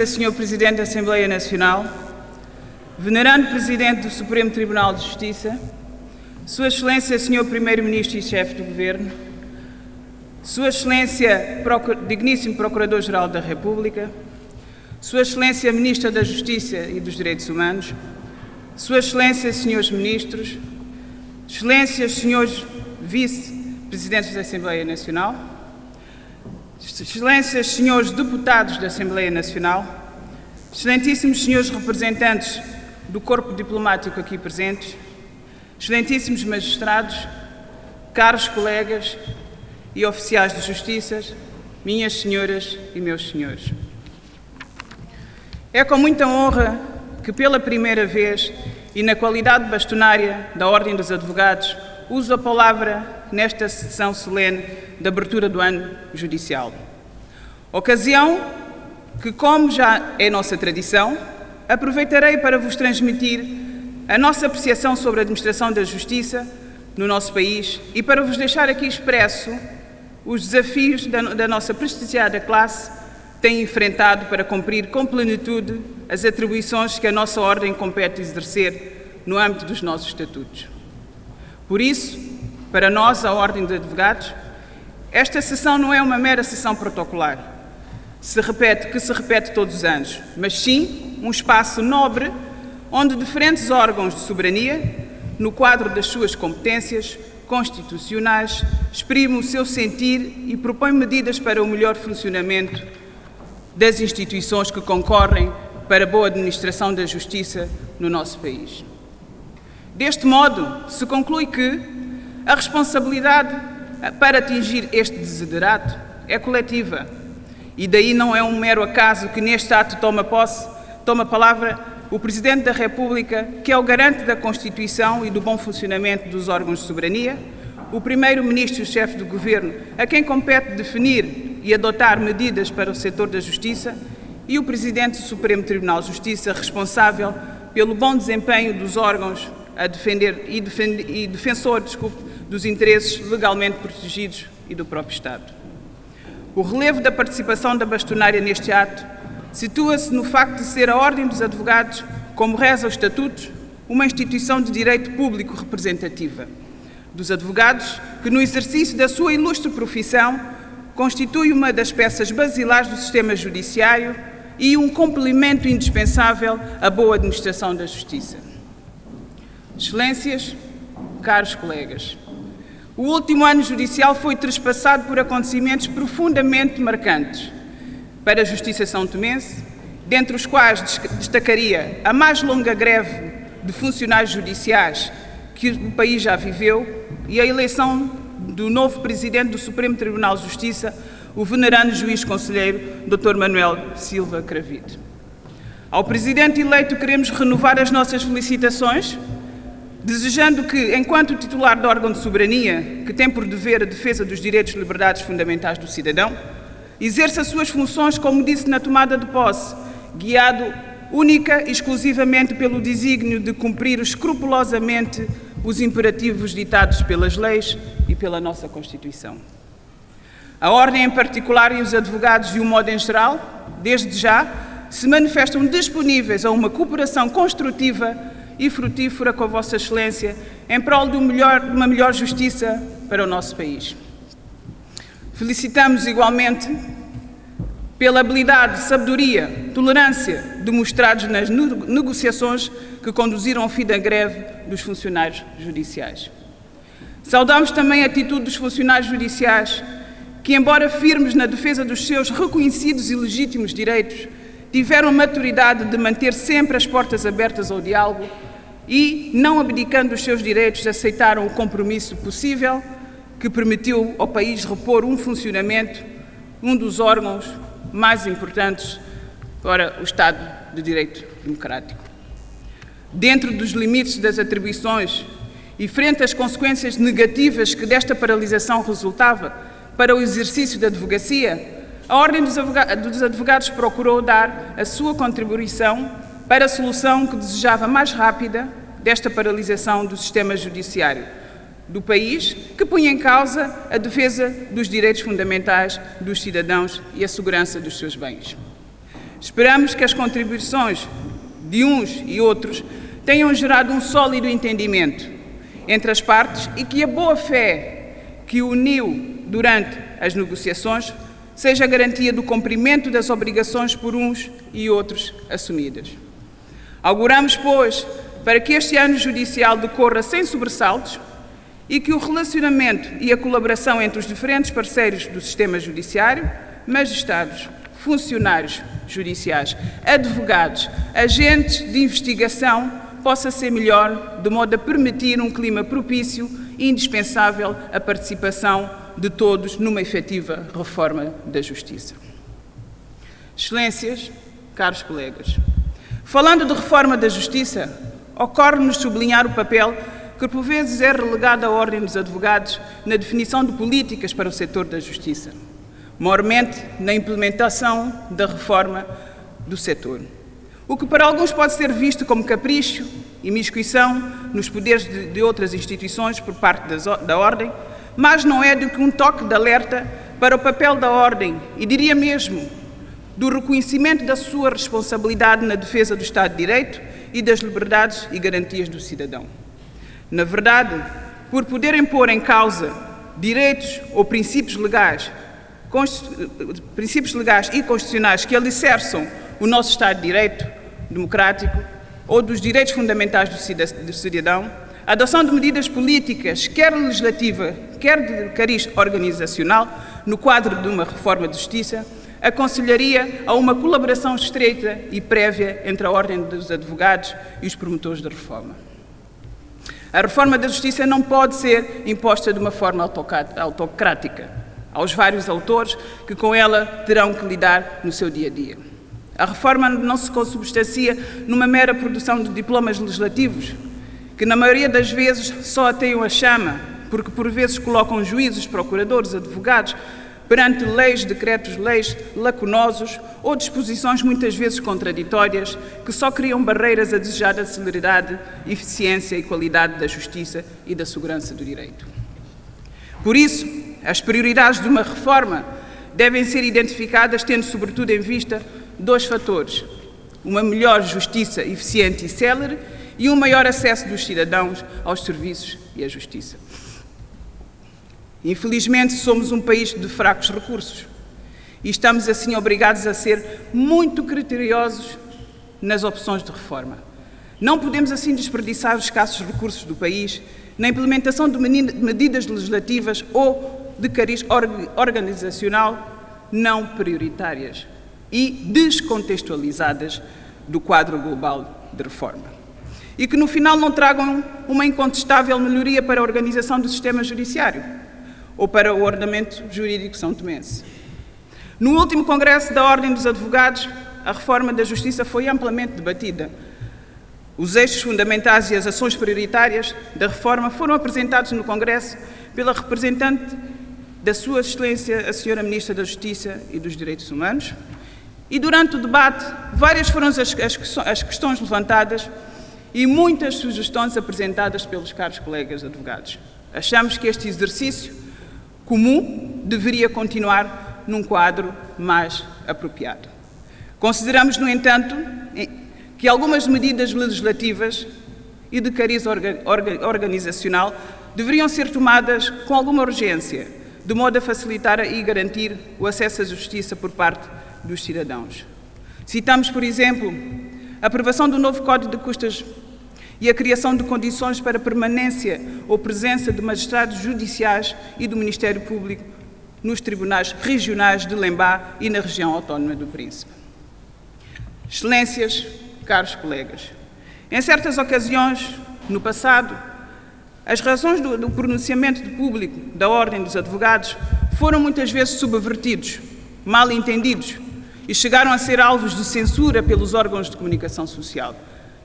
Senhor Presidente da Assembleia Nacional, Venerando Presidente do Supremo Tribunal de Justiça, Sua Excelência Senhor Primeiro-Ministro e Chefe do Governo, Sua Excelência Digníssimo Procurador-Geral da República, Sua Excelência Ministra da Justiça e dos Direitos Humanos, Sua Excelência Senhores Ministros, Excelências Senhores Vice-Presidentes da Assembleia Nacional, Excelências Senhores Deputados da Assembleia Nacional, Excelentíssimos Senhores Representantes do Corpo Diplomático aqui presentes, Excelentíssimos Magistrados, caros colegas e oficiais de Justiça, minhas senhoras e meus senhores. É com muita honra que pela primeira vez e na qualidade bastonária da Ordem dos Advogados uso a palavra nesta sessão solene de abertura do ano judicial. Ocasião que, como já é nossa tradição, aproveitarei para vos transmitir a nossa apreciação sobre a administração da justiça no nosso país e para vos deixar aqui expresso os desafios da nossa prestigiada classe tem enfrentado para cumprir com plenitude as atribuições que a nossa Ordem compete exercer no âmbito dos nossos estatutos. Por isso, para nós, a Ordem de Advogados, esta sessão não é uma mera sessão protocolar, que se repete todos os anos, mas sim um espaço nobre onde diferentes órgãos de soberania, no quadro das suas competências constitucionais, exprimem o seu sentir e propõem medidas para o melhor funcionamento das instituições que concorrem para a boa administração da justiça no nosso país. Deste modo, se conclui que a responsabilidade para atingir este desiderato é coletiva e daí não é um mero acaso que neste ato toma palavra o Presidente da República, que é o garante da Constituição e do bom funcionamento dos órgãos de soberania, o Primeiro-Ministro e o Chefe do Governo, a quem compete definir e adotar medidas para o setor da justiça, e o Presidente do Supremo Tribunal de Justiça, responsável pelo bom desempenho dos órgãos a defender e defensor dos interesses legalmente protegidos e do próprio Estado. O relevo da participação da bastonária neste ato situa-se no facto de ser a Ordem dos Advogados, como reza os estatutos, uma instituição de direito público representativa dos advogados que, no exercício da sua ilustre profissão, constitui uma das peças basilares do sistema judiciário e um complemento indispensável à boa administração da justiça. Excelências, caros colegas, o último ano judicial foi trespassado por acontecimentos profundamente marcantes para a justiça são-tomense, dentre os quais destacaria a mais longa greve de funcionários judiciais que o país já viveu e a eleição do novo Presidente do Supremo Tribunal de Justiça, o venerando juiz conselheiro, Dr. Manuel Silva Cravide. Ao Presidente eleito queremos renovar as nossas felicitações, desejando que, enquanto titular do órgão de soberania, que tem por dever a defesa dos direitos e liberdades fundamentais do cidadão, exerça as suas funções, como disse na tomada de posse, guiado única e exclusivamente pelo desígnio de cumprir escrupulosamente os imperativos ditados pelas leis e pela nossa Constituição. A Ordem em particular e os advogados, de um modo em geral, desde já, se manifestam disponíveis a uma cooperação construtiva e frutífera com a Vossa Excelência em prol de uma melhor justiça para o nosso país. Felicitamos igualmente pela habilidade, sabedoria, tolerância demonstrados nas negociações que conduziram ao fim da greve dos funcionários judiciais. Saudamos também a atitude dos funcionários judiciais que, embora firmes na defesa dos seus reconhecidos e legítimos direitos, tiveram a maturidade de manter sempre as portas abertas ao diálogo e, não abdicando dos seus direitos, aceitaram o compromisso possível que permitiu ao país repor um funcionamento, um dos órgãos mais importantes para o Estado de Direito Democrático. Dentro dos limites das atribuições e frente às consequências negativas que desta paralisação resultava para o exercício da advocacia, a Ordem dos Advogados procurou dar a sua contribuição para a solução que desejava mais rápida desta paralisação do sistema judiciário do país, que punha em causa a defesa dos direitos fundamentais dos cidadãos e a segurança dos seus bens. Esperamos que as contribuições de uns e outros tenham gerado um sólido entendimento entre as partes e que a boa-fé que uniu durante as negociações seja a garantia do cumprimento das obrigações por uns e outros assumidas. Auguramos, pois, para que este ano judicial decorra sem sobressaltos e que o relacionamento e a colaboração entre os diferentes parceiros do sistema judiciário, magistrados, funcionários judiciais, advogados, agentes de investigação, possa ser melhor, de modo a permitir um clima propício e indispensável à participação de todos numa efetiva reforma da Justiça. Excelências, caros colegas, falando de reforma da Justiça, ocorre-nos sublinhar o papel que por vezes é relegado à Ordem dos Advogados na definição de políticas para o setor da Justiça, maiormente na implementação da reforma do setor. O que para alguns pode ser visto como capricho e miscuição nos poderes de outras instituições por parte da Ordem, mas não é do que um toque de alerta para o papel da Ordem e, diria mesmo, do reconhecimento da sua responsabilidade na defesa do Estado de Direito e das liberdades e garantias do cidadão. Na verdade, por poderem pôr em causa direitos ou princípios legais e constitucionais que alicerçam o nosso Estado de Direito democrático ou dos direitos fundamentais do cidadão, a adoção de medidas políticas, quer legislativa, quer de cariz organizacional, no quadro de uma reforma de justiça, aconselharia a uma colaboração estreita e prévia entre a Ordem dos Advogados e os promotores da reforma. A reforma da Justiça não pode ser imposta de uma forma autocrática aos vários autores que com ela terão que lidar no seu dia-a-dia. A reforma não se consubstancia numa mera produção de diplomas legislativos, que na maioria das vezes só ateiam a chama, porque por vezes colocam juízes, procuradores, advogados, perante leis, decretos-leis lacunosos ou disposições muitas vezes contraditórias que só criam barreiras à desejada celeridade, eficiência e qualidade da justiça e da segurança do direito. Por isso, as prioridades de uma reforma devem ser identificadas tendo sobretudo em vista dois fatores: uma melhor justiça eficiente e célere e um maior acesso dos cidadãos aos serviços e à justiça. Infelizmente, somos um país de fracos recursos e estamos assim obrigados a ser muito criteriosos nas opções de reforma. Não podemos assim desperdiçar os escassos recursos do país na implementação de medidas legislativas ou de cariz organizacional não prioritárias e descontextualizadas do quadro global de reforma e que no final não tragam uma incontestável melhoria para a organização do sistema judiciário ou para o ordenamento jurídico são-tomense. No último Congresso da Ordem dos Advogados, a reforma da Justiça foi amplamente debatida. Os eixos fundamentais e as ações prioritárias da reforma foram apresentados no Congresso pela representante da Sua Excelência, a Senhora Ministra da Justiça e dos Direitos Humanos, e durante o debate, várias foram as questões levantadas e muitas sugestões apresentadas pelos caros colegas advogados. Achamos que este exercício comum deveria continuar num quadro mais apropriado. Consideramos, no entanto, que algumas medidas legislativas e de cariz organizacional deveriam ser tomadas com alguma urgência, de modo a facilitar e garantir o acesso à justiça por parte dos cidadãos. Citamos, por exemplo, a aprovação do novo Código de Custas e a criação de condições para a permanência ou presença de magistrados judiciais e do Ministério Público nos tribunais regionais de Lembá e na região autónoma do Príncipe. Excelências, caros colegas, em certas ocasiões, no passado, as razões do pronunciamento público da Ordem dos Advogados foram muitas vezes subvertidos, mal entendidos e chegaram a ser alvos de censura pelos órgãos de comunicação social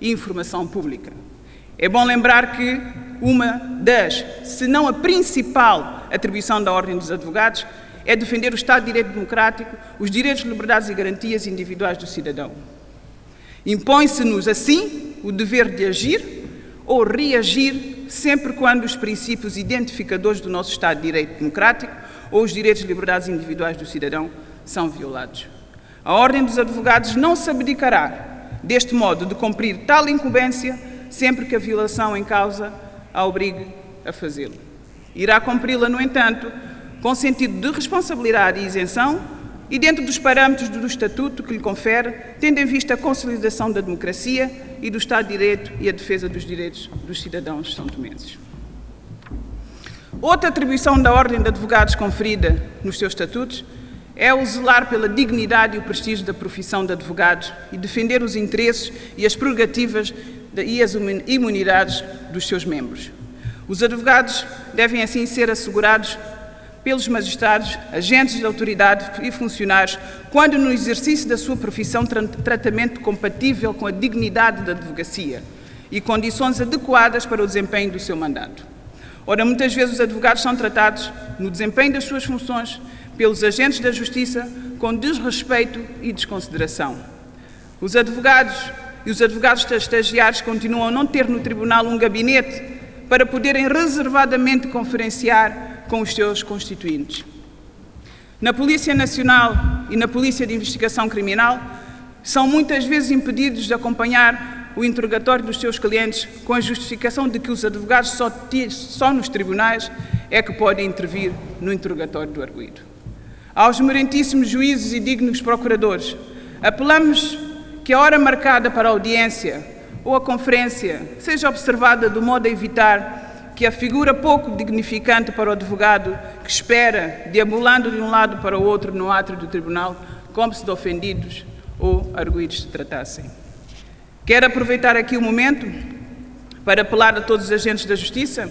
e informação pública. É bom lembrar que uma das, se não a principal atribuição da Ordem dos Advogados é defender o Estado de Direito democrático, os direitos, liberdades e garantias individuais do cidadão. Impõe-se-nos, assim, o dever de agir ou reagir sempre quando os princípios identificadores do nosso Estado de Direito democrático ou os direitos e liberdades individuais do cidadão são violados. A Ordem dos Advogados não se abdicará deste modo de cumprir tal incumbência sempre que a violação em causa a obrigue a fazê-lo. Irá cumpri-la, no entanto, com sentido de responsabilidade e isenção e dentro dos parâmetros do Estatuto que lhe confere, tendo em vista a consolidação da democracia e do Estado de Direito e a defesa dos direitos dos cidadãos são-tomenses. Outra atribuição da Ordem de Advogados conferida nos seus estatutos é o zelar pela dignidade e o prestígio da profissão de advogado e defender os interesses e as prerrogativas e as imunidades dos seus membros. Os advogados devem assim ser assegurados pelos magistrados, agentes de autoridade e funcionários, quando no exercício da sua profissão tratamento compatível com a dignidade da advocacia e condições adequadas para o desempenho do seu mandato. Ora, muitas vezes os advogados são tratados, no desempenho das suas funções, pelos agentes da Justiça com desrespeito e desconsideração. Os advogados e os advogados estagiários continuam a não ter no Tribunal um gabinete para poderem reservadamente conferenciar com os seus constituintes. Na Polícia Nacional e na Polícia de Investigação Criminal, são muitas vezes impedidos de acompanhar o interrogatório dos seus clientes com a justificação de que os advogados só nos tribunais é que podem intervir no interrogatório do arguido. Aos meritíssimos juízes e dignos procuradores, apelamos que a hora marcada para a audiência ou a conferência seja observada de modo a evitar que a figura pouco dignificante para o advogado que espera, deambulando de um lado para o outro no átrio do tribunal, como se de ofendidos ou arguidos se tratassem. Quero aproveitar aqui o momento para apelar a todos os agentes da Justiça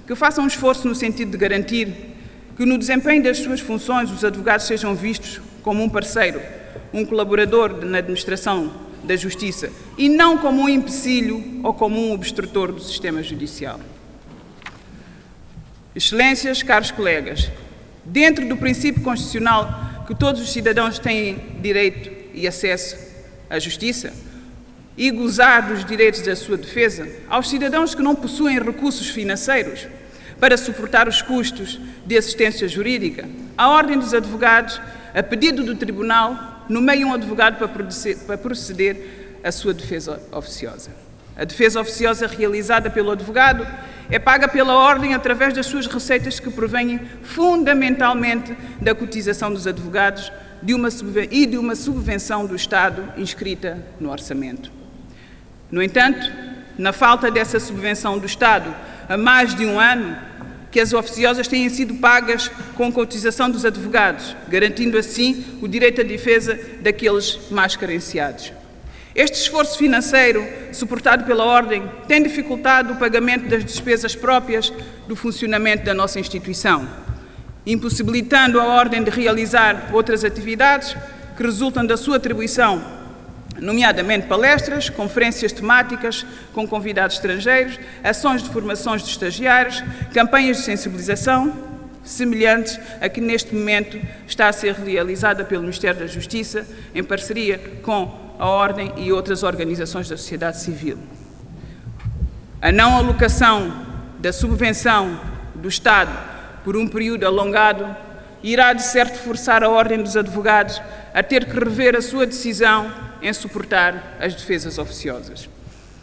que façam um esforço no sentido de garantir que no desempenho das suas funções os advogados sejam vistos como um parceiro, um colaborador na administração da Justiça e não como um empecilho ou como um obstrutor do sistema judicial. Excelências, caros colegas, dentro do princípio constitucional que todos os cidadãos têm direito e acesso à justiça e gozar dos direitos da sua defesa, aos cidadãos que não possuem recursos financeiros para suportar os custos de assistência jurídica, a Ordem dos Advogados, a pedido do Tribunal, nomeia um advogado para proceder à sua defesa oficiosa. A defesa oficiosa realizada pelo advogado é paga pela Ordem através das suas receitas que provêm fundamentalmente da cotização dos advogados e de uma subvenção do Estado inscrita no orçamento. No entanto, na falta dessa subvenção do Estado, há mais de um ano que as oficiosas têm sido pagas com cotização dos advogados, garantindo assim o direito à defesa daqueles mais carenciados. Este esforço financeiro, suportado pela Ordem, tem dificultado o pagamento das despesas próprias do funcionamento da nossa instituição, impossibilitando a Ordem de realizar outras atividades que resultam da sua atribuição, nomeadamente palestras, conferências temáticas com convidados estrangeiros, ações de formações de estagiários, campanhas de sensibilização, semelhantes a que neste momento está a ser realizada pelo Ministério da Justiça, em parceria com a Ordem e outras organizações da sociedade civil. A não alocação da subvenção do Estado por um período alongado irá, de certo, forçar a Ordem dos Advogados a ter que rever a sua decisão em suportar as defesas oficiosas.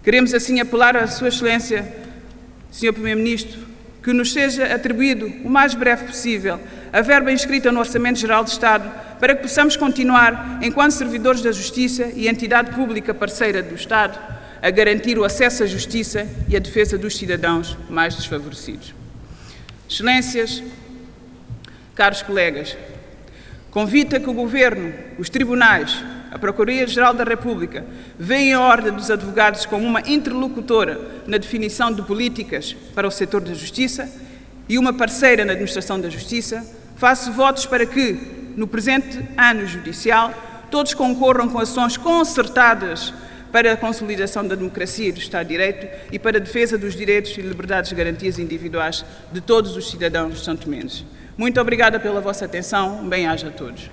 Queremos assim apelar à Sua Excelência, Sr. Primeiro-Ministro, que nos seja atribuído o mais breve possível a verba inscrita no Orçamento Geral de Estado para que possamos continuar, enquanto servidores da Justiça e entidade pública parceira do Estado, a garantir o acesso à Justiça e a defesa dos cidadãos mais desfavorecidos. Excelências, caros colegas, convito a que o Governo, os tribunais, a Procuradoria-Geral da República veem a Ordem dos Advogados como uma interlocutora na definição de políticas para o setor da Justiça e uma parceira na administração da Justiça. Faço votos para que, no presente ano judicial, todos concorram com ações concertadas para a consolidação da democracia e do Estado de Direito e para a defesa dos direitos e liberdades e garantias individuais de todos os cidadãos são-tomenses. Muito obrigada pela vossa atenção. Bem-aja a todos.